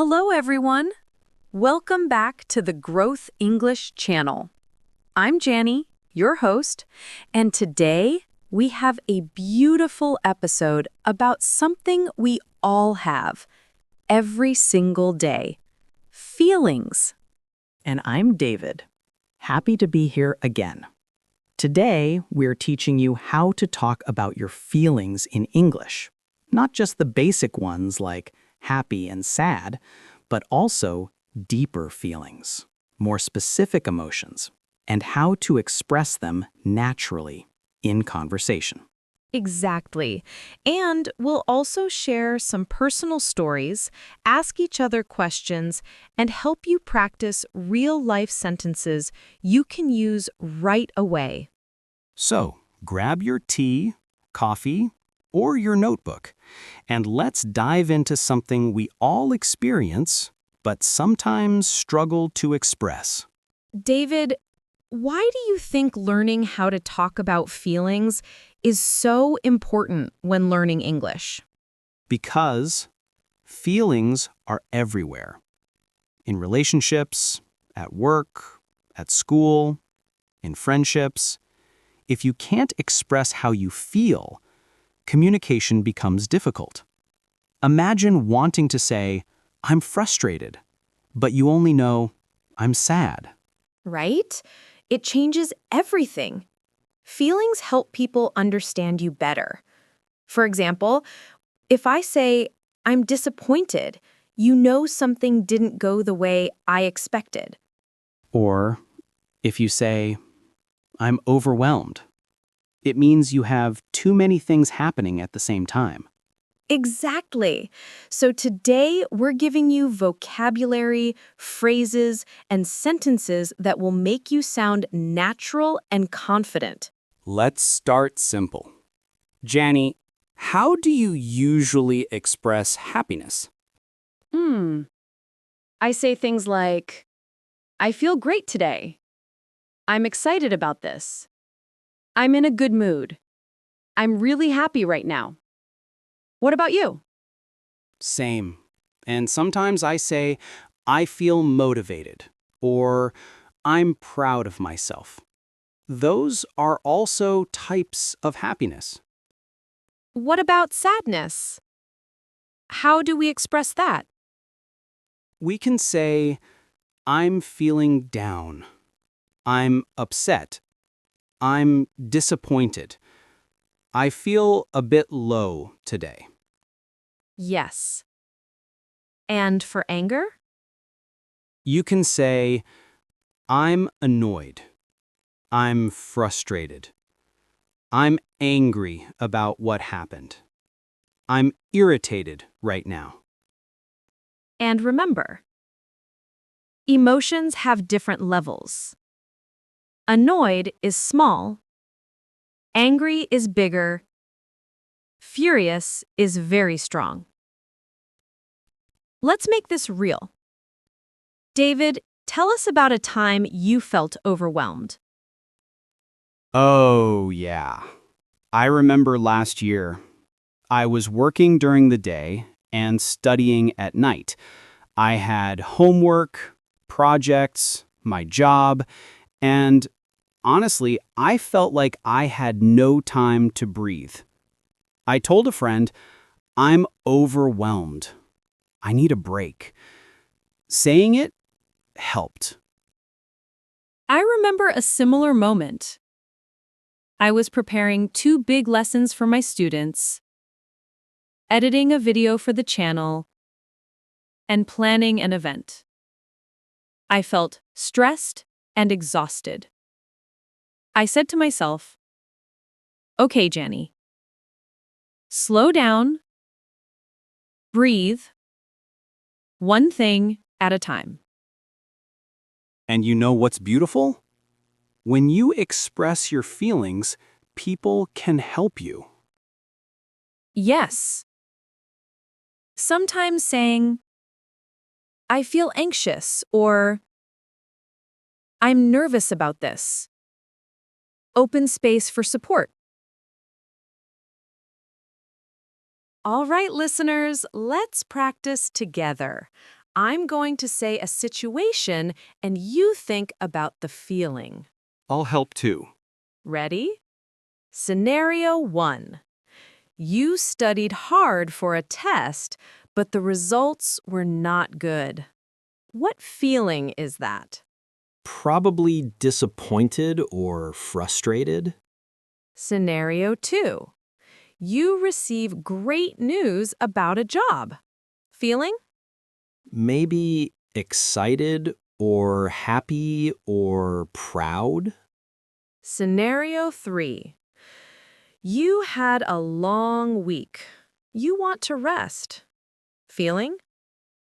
Hello, everyone. Welcome back to the Growth English channel. I'm Jannie, your host, and today we have a beautiful episode about something we all have every single day: feelings. And I'm David. Happy to be here again. Today, we're teaching you how to talk about your feelings in English. Not just the basic ones like happy and sad, but also deeper feelings, more specific emotions, and how to express them naturally in conversation. Exactly. And we'll also share some personal stories, ask each other questions, and help you practice real-life sentences you can use right away. So, grab your tea, coffee, or your notebook, and let's dive into something we all experience, but sometimes struggle to express. David, why do you think learning how to talk about feelings is so important when learning English? Because feelings are everywhere. In relationships, at work, at school, in friendships. If you can't express how you feel, communication becomes difficult. Imagine wanting to say, "I'm frustrated," but you only know, "I'm sad." Right? It changes everything. Feelings help people understand you better. For example, if I say, I'm disappointed, you know something didn't go the way I expected. Or if you say, "I'm overwhelmed," it means you have too many things happening at the same time. Exactly. So today we're giving you vocabulary, phrases, and sentences that will make you sound natural and confident. Let's start simple. Jannie, how do you usually express happiness? I say things like, I feel great today. I'm excited about this. I'm in a good mood. I'm really happy right now. What about you? Same. And sometimes I say, I feel motivated, or I'm proud of myself. Those are also types of happiness. What about sadness? How do we express that? We can say, I'm feeling down. I'm upset. I'm disappointed. I feel a bit low today. Yes. And for anger? You can say, I'm annoyed. I'm frustrated. I'm angry about what happened. I'm irritated right now. And remember, emotions have different levels. Annoyed is small. Angry is bigger. Furious is very strong. Let's make this real. David, tell us about a time you felt overwhelmed. Oh, yeah. I remember last year. I was working during the day and studying at night. I had homework, projects, my job, and honestly, I felt like I had no time to breathe. I told a friend, I'm overwhelmed. I need a break. Saying it helped. I remember a similar moment. I was preparing 2 big lessons for my students, editing a video for the channel, and planning an event. I felt stressed and exhausted. I said to myself, okay, Jannie, slow down, breathe, one thing at a time. And you know what's beautiful? When you express your feelings, people can help you. Yes. Sometimes saying, I feel anxious or I'm nervous about this. Open space for support. All right, listeners, let's practice together. I'm going to say a situation and you think about the feeling. I'll help too. Ready? Scenario 1. You studied hard for a test, but the results were not good. What feeling is that? Probably disappointed or frustrated. Scenario 2. You receive great news about a job. Feeling? Maybe excited or happy or proud. Scenario 3. You had a long week. You want to rest. Feeling?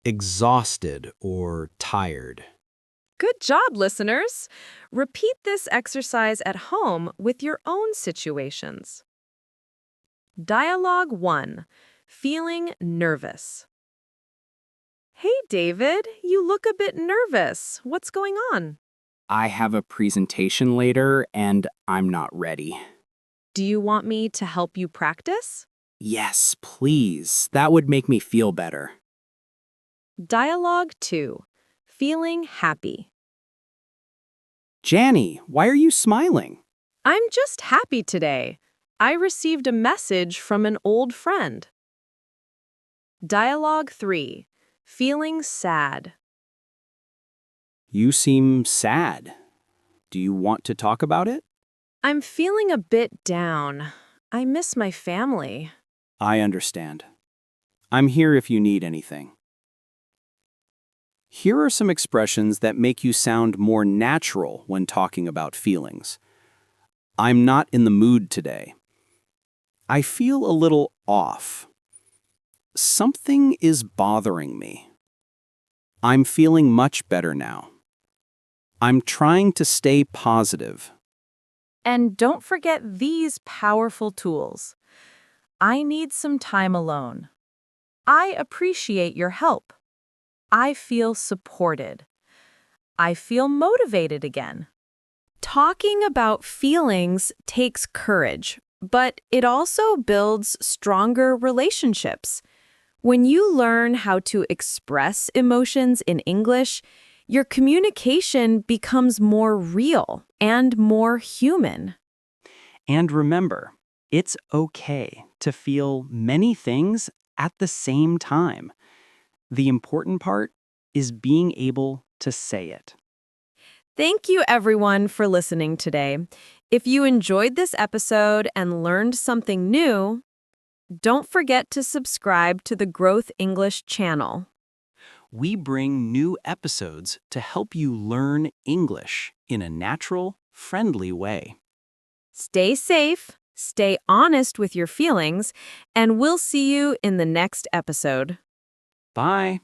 Exhausted or tired. Good job, listeners! Repeat this exercise at home with your own situations. Dialogue 1. Feeling nervous. Hey, David, you look a bit nervous. What's going on? I have a presentation later and I'm not ready. Do you want me to help you practice? Yes, please. That would make me feel better. Dialogue 2. Feeling happy. Jannie, why are you smiling? I'm just happy today. I received a message from an old friend. Dialogue 3. Feeling sad. You seem sad. Do you want to talk about it? I'm feeling a bit down. I miss my family. I understand. I'm here if you need anything. Here are some expressions that make you sound more natural when talking about feelings. I'm not in the mood today. I feel a little off. Something is bothering me. I'm feeling much better now. I'm trying to stay positive. And don't forget these powerful tools. I need some time alone. I appreciate your help. I feel supported. I feel motivated again. Talking about feelings takes courage, but it also builds stronger relationships. When you learn how to express emotions in English, your communication becomes more real and more human. And remember, it's okay to feel many things at the same time. The important part is being able to say it. Thank you, everyone, for listening today. If you enjoyed this episode and learned something new, don't forget to subscribe to the Growth English channel. We bring new episodes to help you learn English in a natural, friendly way. Stay safe, stay honest with your feelings, and we'll see you in the next episode. Bye.